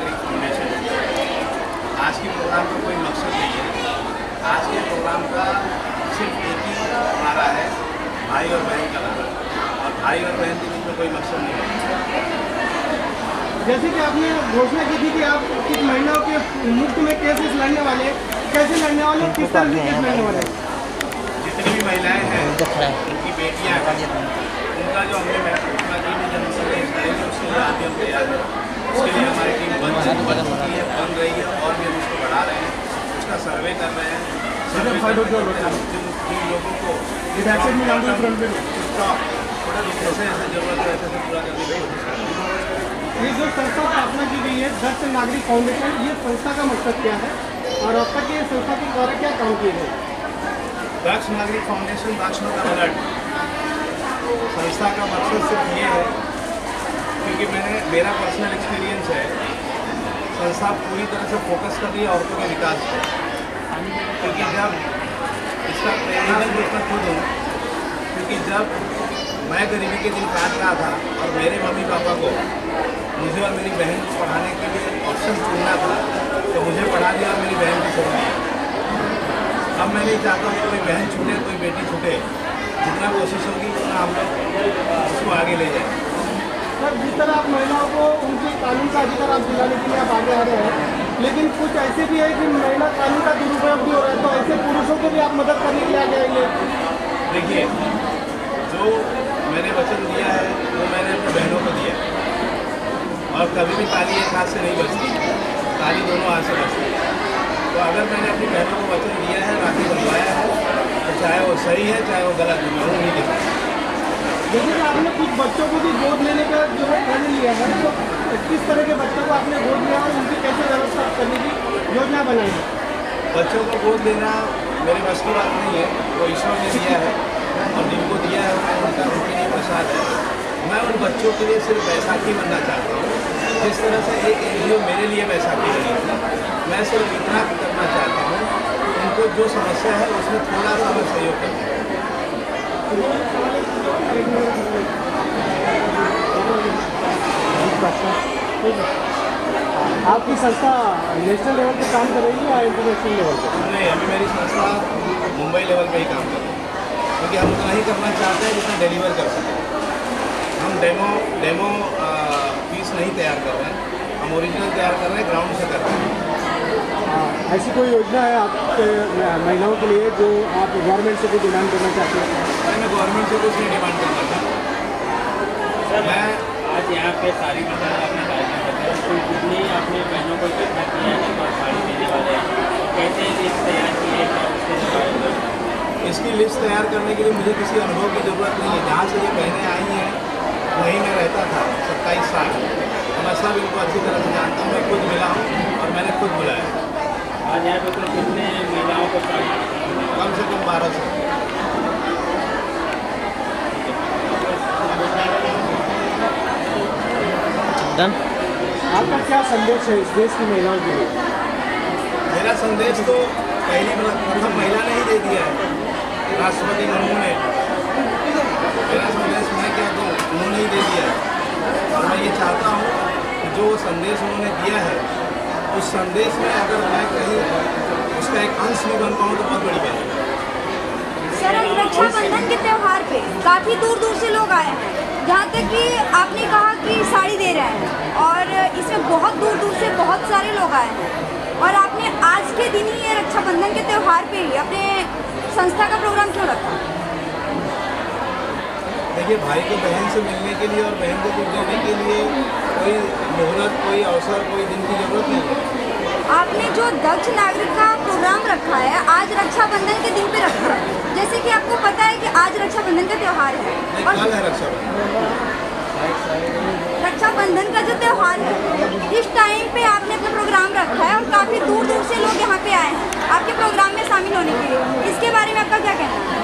नागरिक फाउंडेशन। आज के प्रोग्राम का कोई मकसद नहीं है। आज के प्रोग्राम का सिर्फ एक ही नारा है, भाई और बहन का नारा, और भाई और बहन के बीच में कोई मकसद नहीं है। जैसे कि आपने घोषणा की थी कि आप कुछ महिलाओं के मुफ्त में केसेस लड़ने वाले, कैसे लड़ने वाले, किस तरह से केस लड़ने वाले? जितनी भी महिलाएं हैं, उनकी बेटियां हैं, उनका जो हमने मुख्यमंत्री ने जनसभा स्टाइल है उसके लिए आज भी हम तैयार हैं। उसके लिए हमारी टीम बन चुकी है, बन रही है, और भी हम उसको बढ़ा रहे हैं, उसका सर्वे कर रहे हैं। सर्वे जिन लोगों को जैसे जैसे जरूरत है वैसे पूरा करने की कोशिश कर रहे हैं। ये जो संस्था स्थापना की गई है दक्ष नागरिक फाउंडेशन, ये संस्था का मकसद क्या है और अब तक ये संस्था के द्वारा क्या काम किए गए? दक्ष नागरिक फाउंडेशन, दक्ष का अलर्ट संस्था का मकसद सिर्फ ये है, क्योंकि मेरा पर्सनल एक्सपीरियंस है, संस्था पूरी तरह से फोकस कर रही है औरतों के विकास पर। क्योंकि जब इसका प्रेरणा मैं खुद हूँ, क्योंकि जब मैं गरीबी के दिन काट रहा था और मेरे मम्मी पापा को मुझे और मेरी बहन को पढ़ाने के लिए ऑप्शन चुनना था, तो मुझे पढ़ा दिया और मेरी बहन को छोड़ दिया। अब मैं नहीं चाहता कि कोई बहन छूटे, कोई बेटी छूटे। जितना कोशिश होगी उतना हम लोग उसको आगे ले जाएं। सर, जिस तरह आप महिलाओं को उनके कानून का अधिकार आप दिलाने के लिए आप आगे आ रहे हैं, लेकिन कुछ ऐसे भी है कि महिला कानून का दुरुपयोग भी हो रहा है, तो ऐसे पुरुषों को भी आप मदद करने के लिए आगे आएंगे? देखिए, जो मैंने वचन दिया है वो मैंने अपनी बहनों को दिया है, और कभी भी ताली एक हाथ से नहीं बजती, ताली दोनों हाथ से बजती है। तो अगर मैंने अपनी बहनों को वचन दिया है, राखी बंधवाया है, तो चाहे वो सही है चाहे वो गलत है, मैं वो नहीं देखता। जैसे कि आपने कुछ बच्चों को भी गोद लेने का जो है निर्णय लिया है, तो किस तरह के बच्चों को आपने गोद लिया और उनकी कैसे व्यवस्था करने की योजना बनाई है? बच्चों को गोद लेना मेरे बस की बात नहीं है, वो ईश्वर ने दिया है, और जिनको दिया है उनका उनके लिए प्रसाद है। मैं उन बच्चों के लिए सिर्फ बैसाखी बनना चाहता हूँ, जिस तरह से एक NGO मेरे लिए बैसाखी बनी थी। मैं सिर्फ इतना करना चाहता हूँ, उनको जो समस्या है उसमें थोड़ा सा मैं सहयोग करूँ। आपकी संस्था नेशनल लेवल पे काम कर रही है या इंटरनेशनल लेवल पे? नहीं, अभी मेरी संस्था मुंबई लेवल पे ही काम कर रही है, क्योंकि हम उतना ही करना चाहते हैं जितना डिलीवर कर सकें। हम डेमो पीस नहीं तैयार कर रहे हैं, हम ओरिजिनल तैयार कर रहे हैं, ग्राउंड से कर रहे हैं। ऐसी कोई योजना है आपके महिलाओं के लिए जो आप गवर्नमेंट से कुछ डिमांड करना चाहते हैं? मैं गवर्नमेंट से कुछ नहीं डिमांड करना चाहता। सर, मैं आज यहाँ पे साड़ी बताया, आपने कार्यक्रम बताया, तो कितनी आपने बहनों को इकट्ठा किया है और साड़ी देने वाले कैसे लिस्ट तैयार की है, क्या उसके इसकी लिस्ट तैयार करने के लिए मुझे किसी अनुभव की ज़रूरत नहीं है। जहाँ से ये बहनें आई हैं वहीं मैं रहता था 27 साल, तो मैं सब इनको अच्छी तरह से जानता हूँ। मैं खुद मिला हूँ और मैंने खुद बुलाया। आज यहाँ पे तो कितने महिलाओं को साड़ी? कम से कम 1200। डन। आपका क्या संदेश है इस देश की महिलाओं के लिए? मेरा संदेश तो प्रथम महिला ने ही दे दिया है, राष्ट्रपति मुर्मू ने। मेरा संदेश मैं क्या दूँ, उन्होंने ही दे दिया है। और मैं ये चाहता हूँ कि जो संदेश उन्होंने दिया है, उस संदेश में अगर मैं कहीं उसका एक अंश भी बन पाऊँ तो बहुत बड़ी बात है। सर, आज रक्षाबंधन के त्यौहार पे काफ़ी दूर दूर से लोग आए हैं, जहाँ तक कि आपने कहा कि साड़ी दे रहे हैं, और इसमें बहुत दूर दूर से बहुत सारे लोग आए हैं, और आपने आज के दिन ही ये रक्षाबंधन के त्यौहार पे ही अपने संस्था का प्रोग्राम क्यों रखा? देखिए, भाई को बहन से मिलने के लिए और बहन को कुछ देने के लिए कोई मुहूर्त, कोई अवसर, कोई दिन की जरूरत नहीं है। आपने जो दक्ष नागरिक का प्रोग्राम रखा है, आज रक्षाबंधन के दिन पे रखा है, जैसे कि आपको पता है कि आज रक्षाबंधन का त्यौहार है, और कल है रक्षाबंधन। रक्षाबंधन का जो त्यौहार है, इस टाइम पे आपने अपना प्रोग्राम रखा है और काफ़ी दूर दूर से लोग यहाँ पे आए हैं आपके प्रोग्राम में शामिल होने के लिए। इसके बारे में आपका क्या कहना है?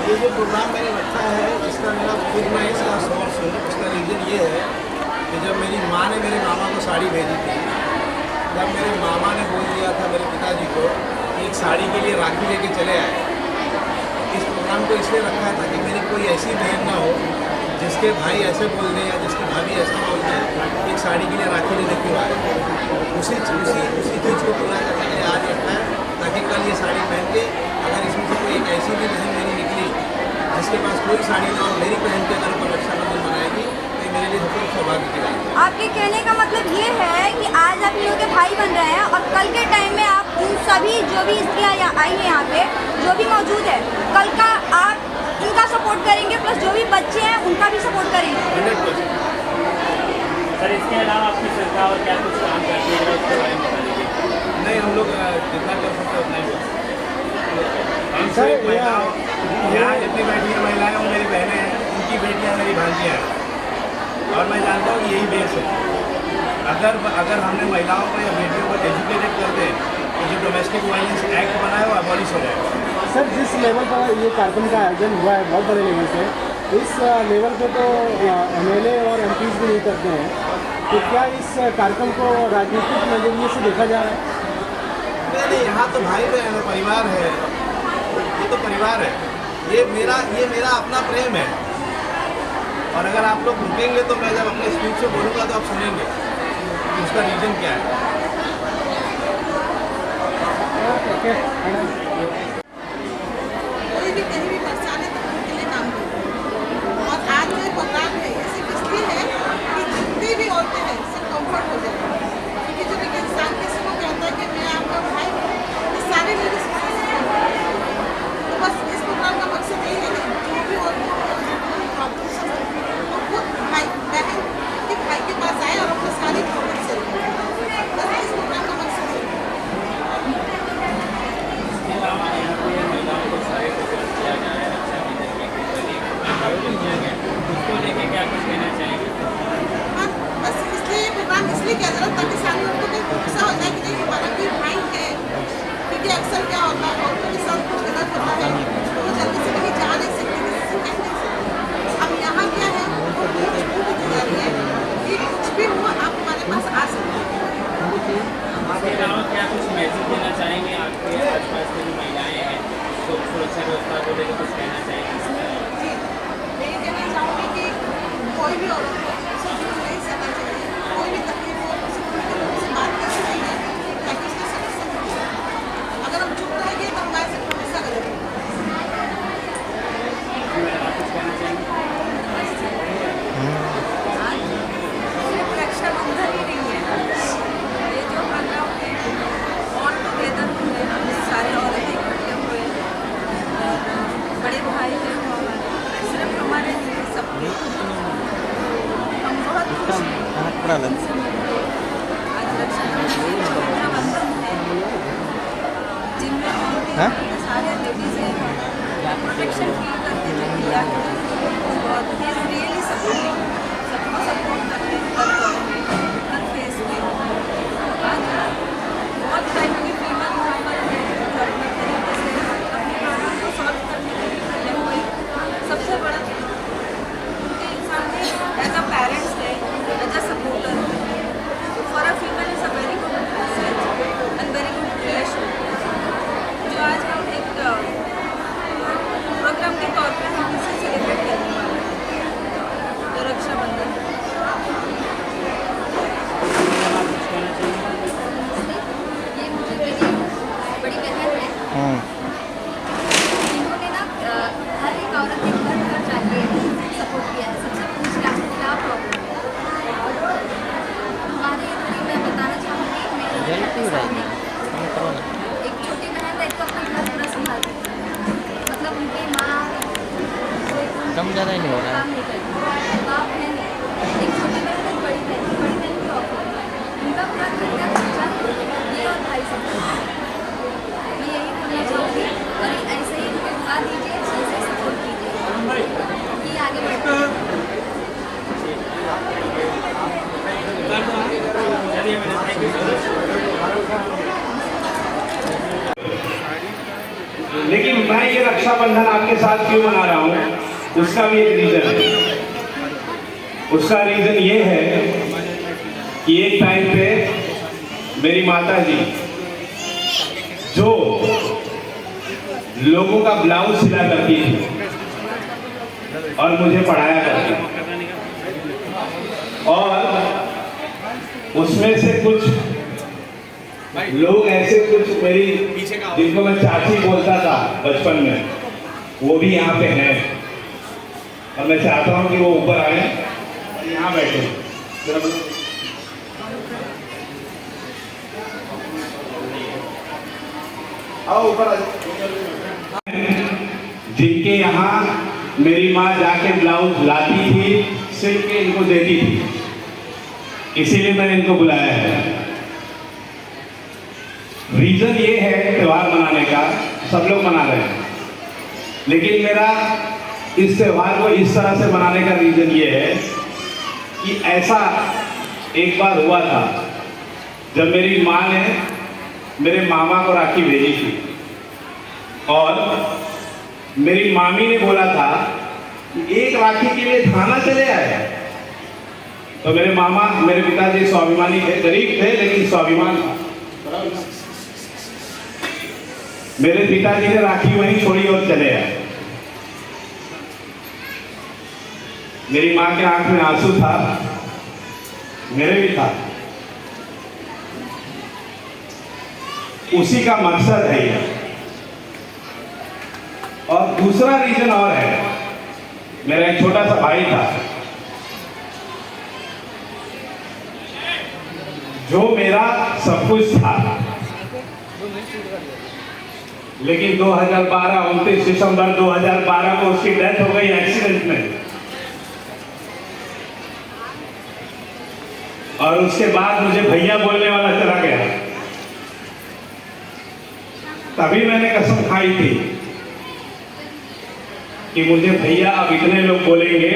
ये जो प्रोग्राम मैंने रखा है, इसका मेरा खुद में इसका सोर्स हूँ। उसका रीज़न ये है कि जब मेरी माँ ने मेरे मामा को साड़ी भेजी थी, तब मेरे मामा ने बोल दिया था मेरे पिताजी को कि एक साड़ी के लिए राखी लेके चले आए। इस प्रोग्राम को इसलिए रखा था कि मेरी कोई ऐसी बहन ना हो जिसके भाई ऐसे बोल दें या जिसकी भाभी ऐसे बोल दें एक साड़ी के लिए राखी लेने क्यों आए, उसी चीज़ को पूरा करने के लिए आज रखा है, ताकि कल ये साड़ी पहन के अगर इसमें से कोई एक ऐसी भी बहन मेरी निकली जिसके पास कोई साड़ी ना हो, मेरी बहन के अगर कोई रक्षाबंधन मनाएगी तो ये मेरे लिए सबसे सौभाग्य की बात है। आपके कहने का मतलब ये है कि आज आप इन लोगों के भाई बन रहे हैं और कल के टाइम में आप इन सभी जो भी स्त्रियाँ आई हैं यहाँ पे जो भी मौजूद है, कल का आप इनका सपोर्ट करेंगे, प्लस जो भी बच्चे हैं उनका भी सपोर्ट करेंगे। 100%। सर इसके अलावा आपकी सरकार और क्या कुछ काम करती है उसके बारे में बता दीजिए। नहीं, हम लोग जितना कर सकते हैं उतना ही कर सकते हैं। हम सर, सिर्फ महिलाओं, यहाँ जितनी बैठी हैं महिलाएं वो मेरी बहनें हैं, उनकी बेटियाँ मेरी भांजियाँ हैं और मैं जानता हूँ कि यही बेस है। अगर हमने महिलाओं को या बेटियों को एजुकेटेड कर दें तो जो डोमेस्टिक वायलेंस एक्ट बना है वो अबॉलिश हो जाएगा। सर जिस लेवल पर ये कार्यक्रम का आयोजन हुआ है बहुत बड़े लेवल से, इस लेवल पे तो MLA और MPs भी नहीं करते हैं, तो क्या इस कार्यक्रम को राजनीतिक नजरिए से देखा जा रहा है? नहीं, यहाँ तो भाई बहन है, परिवार है, ये तो परिवार है, ये मेरा अपना प्रेम है। और अगर आप लोग रुकेंगे तो मैं जब अपने स्पीच से बोलूँगा तो आप सुनेंगे कि उसका रीज़न क्या है। ओके, कोई भी कहीं भी परेशानी तो उनके लिए काम करो। और आज जो ये प्रोग्राम है ये सिर्फ इसलिए है कि जितनी भी औरतें हैं सब कम्फर्ट हो जाए, क्योंकि जब एक इंसान किसी को कहता है कि मैं आपका भाई हूँ तो सारे लेडीज तो बस इस प्रोग्राम का मकसद यही है कि जो भी प्रॉब्लम्स है वो खुद भाई बहन के भाई के पास आए और अपनी सारी प्रॉब्लम से बस इस प्रोग्राम का मकसद है। इसके अलावा यहाँ पे महिलाओं को सारे प्रोग्राम किया जा रहा है, रक्षाबंधन के लिए उसको लेके क्या कुछ कहना चाहेंगे? हाँ, बस इसलिए ये प्रोग्राम इसलिए किया जा रहा है ताकि सारी औरतों को गुस्सा हो जाए कि नहीं हमारा भी भाई है, क्योंकि अक्सर क्या होता है औरतों के साथ कुछ गलत होता है तो वो जल्दी से कहीं जा नहीं सकती, किसी से कह नहीं सकती। अब यहाँ क्या है वो छूट दी जा रही है कि कुछ भी हो आप हमारे पास आ सकते हैं। इसके अलावा क्या कुछ मैसेज देना चाहेंगे आपके आसपास की जो महिलाएं हैं तो सुरक्षा व्यवस्था को लेकर कुछ कहना चाहेंगे? जी, मैं ये कहना चाहूँगी कि कोई भी औरत को उसे झूठ नहीं सहना चाहिए, कोई भी तकलीफ हो उसे खुल के उनसे बात करनी चाहिए ताकि उसकी समस्या मिले। अगर हम चुप रहेंगे तो हमारे से हमेशा गलत होगा। आप कुछ कहना चाहेंगे? सिर्फ रक्षाबंधन ही नहीं है, ये जो प्रोग्राम है ऑल टुगेदर हुए, हम सारे औरतें इकट्ठे हुए और बड़े भाई हैं वो हमारे, सिर्फ हमारे लिए सबके, हम बहुत खुश हैं उनसे मिलके। आज रक्षाबंधन है जिनमें हम सारे लेडीज हैं प्रोटेक्शन फील करते थे किया और ही रियली सपोर्टिंग, सबको सपोर्ट करते हैं हर दौर में, हर फेज में। आज बहुत टाइम की फीमेल वहाँ पर है जो अपने तरीके से अपने प्रॉब्लम को सॉल्व करने के लिए खड़े हुए। सबसे बड़ा उनके सामने एज अ पेरेंट्स है, as a supporter for a female is a very good message and very good relation जो आज हम एक प्रोग्राम के तौर पर हम इसे सेलिब्रेट करने वाले हैं, जो रक्षाबंधन है। ये मुझे मेरी बड़ी बहन है, इन्होंने ना हर एक औरत के घर घर जाके सपोर्ट किया है, सबसे पूछ लिया आपको क्या प्रॉब्लम है। हमारे इधर ही मैं बताना चाहूँगी, मेरे एक छोटी बहन रहती है, अपना घर पूरा संभालती थी, मतलब उनकी माँ कम ज़्यादा ही नहीं हो रहा है। काम नहीं करती, बाप है नहीं, एक छोटी बहन है, बड़ी बहन की ऑफर, उनका पूरा घर का खर्चा ये और भाई सब करते हैं। मैं यही बोलना चाहूँगी और ऐसे ही उनको दुआ दीजिए, ऐसे ही सपोर्ट कीजिए कि आगे बढ़ते चलिए मैंने थैंक यू सो मच। लेकिन मैं ये रक्षाबंधन आपके साथ क्यों मना रहा हूँ, उसका भी एक रीजन है। उसका रीजन ये है कि एक टाइम पे मेरी माता जी जो लोगों का ब्लाउज सिला करती थी, और मुझे पढ़ाया करती थी। और उसमें से कुछ लोग ऐसे, कुछ मेरी जिनको मैं चाची बोलता था बचपन में, वो भी यहाँ पे हैं और मैं चाहता हूँ कि वो ऊपर आए और यहाँ बैठे। आओ ऊपर आ जाओ। जिनके यहाँ मेरी माँ जाके ब्लाउज लाती थी, सिल के इनको देती थी, इसीलिए मैंने इनको बुलाया है। रीजन ये है त्योहार मनाने का, सब लोग मना रहे हैं, लेकिन मेरा इस त्योहार को इस तरह से मनाने का रीजन ये है कि ऐसा एक बार हुआ था जब मेरी माँ ने मेरे मामा को राखी भेजी थी और मेरी मामी ने बोला था कि एक राखी के लिए थाना चले आए। तो मेरे मामा, मेरे पिताजी स्वाभिमानी थे, गरीब थे लेकिन स्वाभिमान था। मेरे पिताजी ने राखी वहीं छोड़ी और चले आए। मेरी माँ के आंख में आंसू था, मेरे भी था। उसी का मकसद है ये। और दूसरा रीजन और है, मेरा एक छोटा सा भाई था जो मेरा सब कुछ था, लेकिन 2012 29 दिसंबर 2012 को उसकी डेथ हो गई एक्सीडेंट में। और उसके बाद मुझे भैया बोलने वाला चला गया। तभी मैंने कसम खाई थी कि मुझे भैया अब इतने लोग बोलेंगे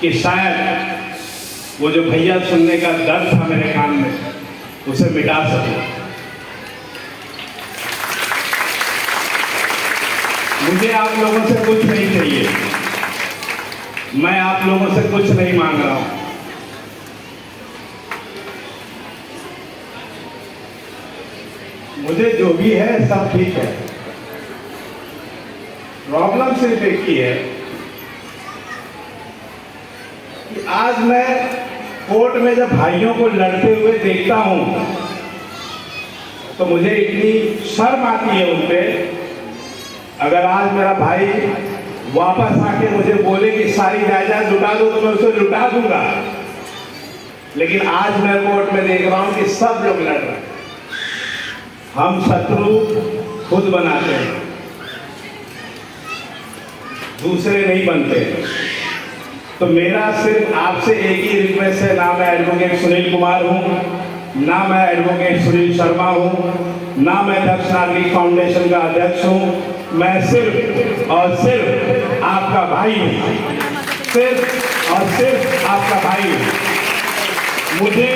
कि शायद वो जो भैया सुनने का दर्द था मेरे कान में, उसे मिटा सकूं। मुझे आप लोगों से कुछ नहीं चाहिए, मैं आप लोगों से कुछ नहीं मांग रहा हूं। मुझे जो भी है सब ठीक है। प्रॉब्लम सिर्फ एक ही है कि आज मैं कोर्ट में जब भाइयों को लड़ते हुए देखता हूं तो मुझे इतनी शर्म आती है उन पे। अगर आज मेरा भाई वापस आके मुझे बोले कि सारी जायदाद लुटा दो तो मैं उसे लुटा दूंगा, लेकिन आज मैं कोर्ट में देख रहा हूं कि सब लोग लड़ रहे हैं। हम शत्रु खुद बनाते हैं, दूसरे नहीं बनते। तो मेरा सिर्फ आपसे एक ही रिक्वेस्ट है, ना मैं एडवोकेट सुनील कुमार हूं, ना मैं एडवोकेट सुनील शर्मा हूं, ना मैं दक्ष नागरिक फाउंडेशन का अध्यक्ष हूं। मैं सिर्फ और सिर्फ आपका भाई हूं, सिर्फ और सिर्फ आपका भाई हूं। मुझे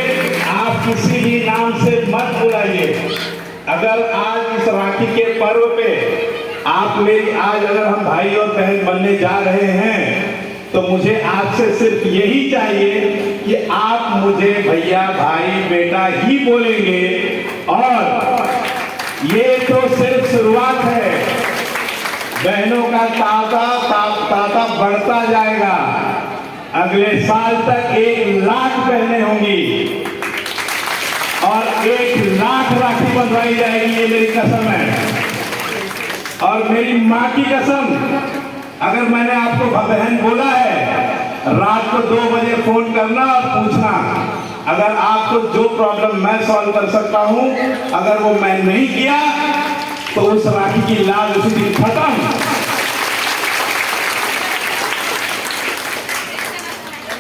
आप किसी भी नाम से मत बुलाइए। अगर आज इस राखी के पर्व पे आप मेरी, आज अगर हम भाई और बहन बनने जा रहे हैं तो मुझे आपसे सिर्फ यही चाहिए कि आप मुझे भैया, भाई, बेटा ही बोलेंगे। और ये तो सिर्फ शुरुआत है, बहनों का तांता बढ़ता जाएगा। अगले साल तक 1 लाख बहनें होंगी और 1 लाख राखी बंधवाई जाएगी, ये मेरी कसम है। और मेरी माँ की कसम, अगर मैंने आपको बहन बोला है, रात को 2 बजे फोन करना और पूछना। अगर आपको जो प्रॉब्लम मैं सॉल्व कर सकता हूं, अगर वो मैं नहीं किया तो उस राखी की लाज उसी दिन खत्म।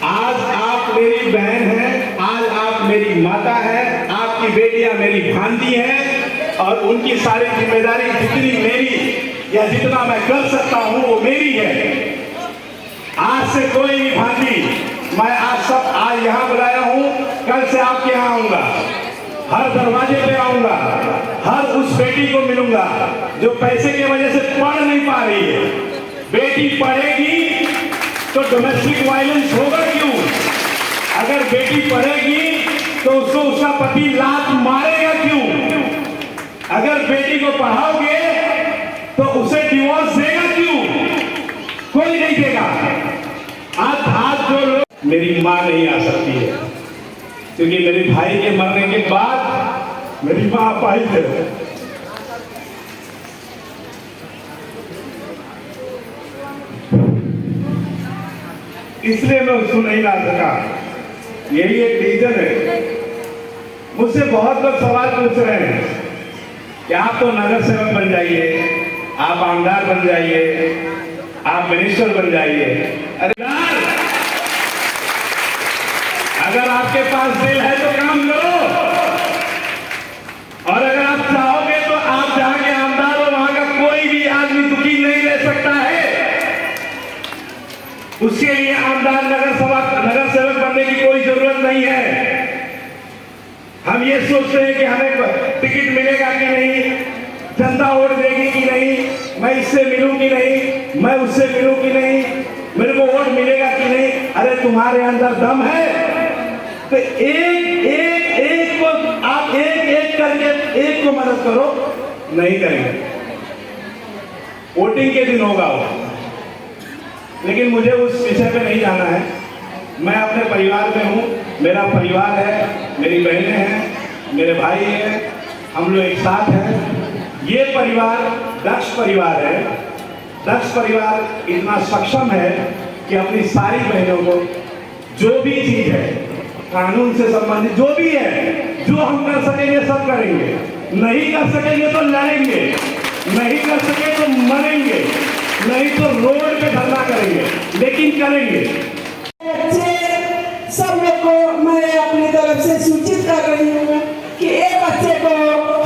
आज आप मेरी बहन हैं, आज आप मेरी माता है, आपकी बेटियां मेरी भांजी हैं और उनकी सारी जिम्मेदारी जितनी मेरी या जितना मैं कर सकता हूं वो मेरी है। आज से कोई भी भांजी, मैं आज यहाँ बुलाया हूं, कल से आपके यहाँ आऊंगा, हर दरवाजे पे आऊंगा, हर उस बेटी को मिलूंगा जो पैसे की वजह से पढ़ नहीं पा रही है। बेटी पढ़ेगी तो डोमेस्टिक वायलेंस होगा क्यों? अगर बेटी पढ़ेगी तो उसको उसका पति लात मारेगा क्यों? अगर बेटी को पढ़ाओगे तो उसे डिवोर्स देगा क्यों? कोई नहीं देगा। आज जो लोग, मेरी माँ नहीं आ सकती है क्योंकि मेरे भाई के मरने के बाद मेरी माँ पाई थे। इसलिए मैं उसको नहीं ला सका। यही एक रीजन है। मुझसे बहुत लोग सवाल पूछ रहे हैं कि आप तो नगर सेवक बन जाइए, आप आमदार बन जाइए, आप मिनिस्टर बन जाइए। अरे यार, अगर आपके पास दिल है तो काम लो, और अगर आप चाहोगे तो आप जहां के आमदार हो वहां का कोई भी आदमी दुखी नहीं रह सकता है। उसके लिए आमदार नगर सेवक बनने की कोई जरूरत नहीं है। हम ये सोचते हैं कि हमें टिकट मिलेगा कि नहीं, जनता वोट देगी कि नहीं, मैं इससे मिलूं कि नहीं, मैं उससे मिलूं कि नहीं, मेरे को वोट मिलेगा कि नहीं। अरे तुम्हारे अंदर दम है तो एक को आप एक करके एक को मदद करो। नहीं करेंगे, वोटिंग के दिन होगा वो। लेकिन मुझे उस विषय पे नहीं जाना है। मैं अपने परिवार में हूँ, मेरा परिवार है, मेरी बहनें हैं, मेरे भाई हैं, हम लोग एक साथ हैं। ये परिवार दक्ष परिवार है। दक्ष परिवार इतना सक्षम है कि अपनी सारी बहनों को जो भी चीज है, कानून से संबंधित जो भी है, जो हम कर सकेंगे सब करेंगे। नहीं कर सकेंगे तो लड़ेंगे, नहीं कर सके तो मरेंगे, नहीं तो रोड पे धरना करेंगे, लेकिन करेंगे। सब लोग को मैं अपनी तरफ से सूचित कर रही हूँ कि एक बच्चे को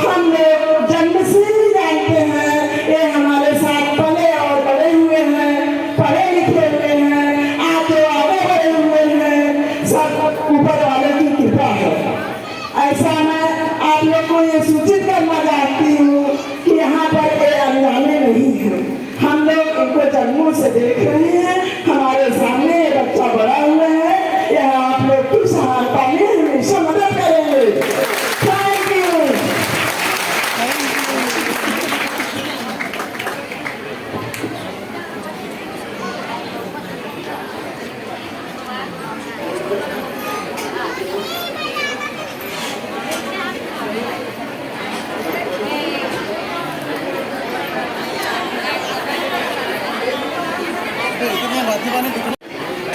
हम लोग जन्म से ही जानते हैं। ये हमारे साथ पले और बड़े हुए हैं, पढ़े लिखे हुए हैं, आज जो आगे बढ़े हुए हैं, सब ऊपर वाले की कृपा है। ऐसा मैं आप लोग को ये सूचित करना चाहती हूँ कि यहाँ पर ये अनजाने नहीं है। हम लोग इनको जन्मों से देख रहे हैं, हमारे सामने ये बच्चा बड़ा हुआ है। यह आप लोग की सहायता में हमेशा मदद करेंगे। Thank you.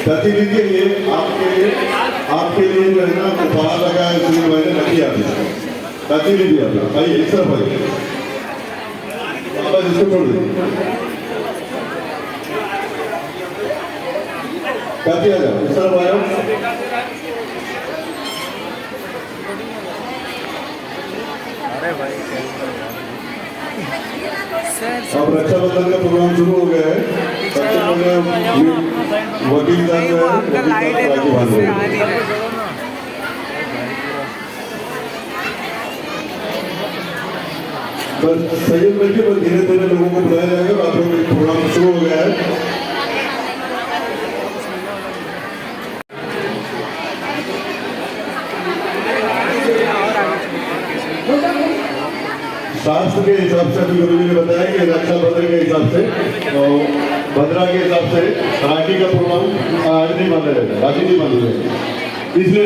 प्रतिनिधि के लिए आपके लिए जो है ना उपहार लगा है, इसलिए मैंने रखी आपने प्रतिनिधि अपना आइए इस तरफ आइए, वापस इसको छोड़ दीजिए, काफी आ जाओ, इस तरफ आया। अब रक्षाबंधन का प्रोग्राम शुरू हो गया है। सबसे पहले वकील साहब राखी बांध रहे हैं। बस संयम करके बस धीरे धीरे लोगों को बुलाया जाएगा। आप लोग प्रोग्राम शुरू हो गया है। शास्त्र के हिसाब से अभी गुरु जी ने बताया कि रक्षाबंधन के हिसाब से तो भद्रा के हिसाब से राखी का प्रोग्राम आज नहीं बांधा जाएगा, राखी नहीं बांधा जाएगा, इसलिए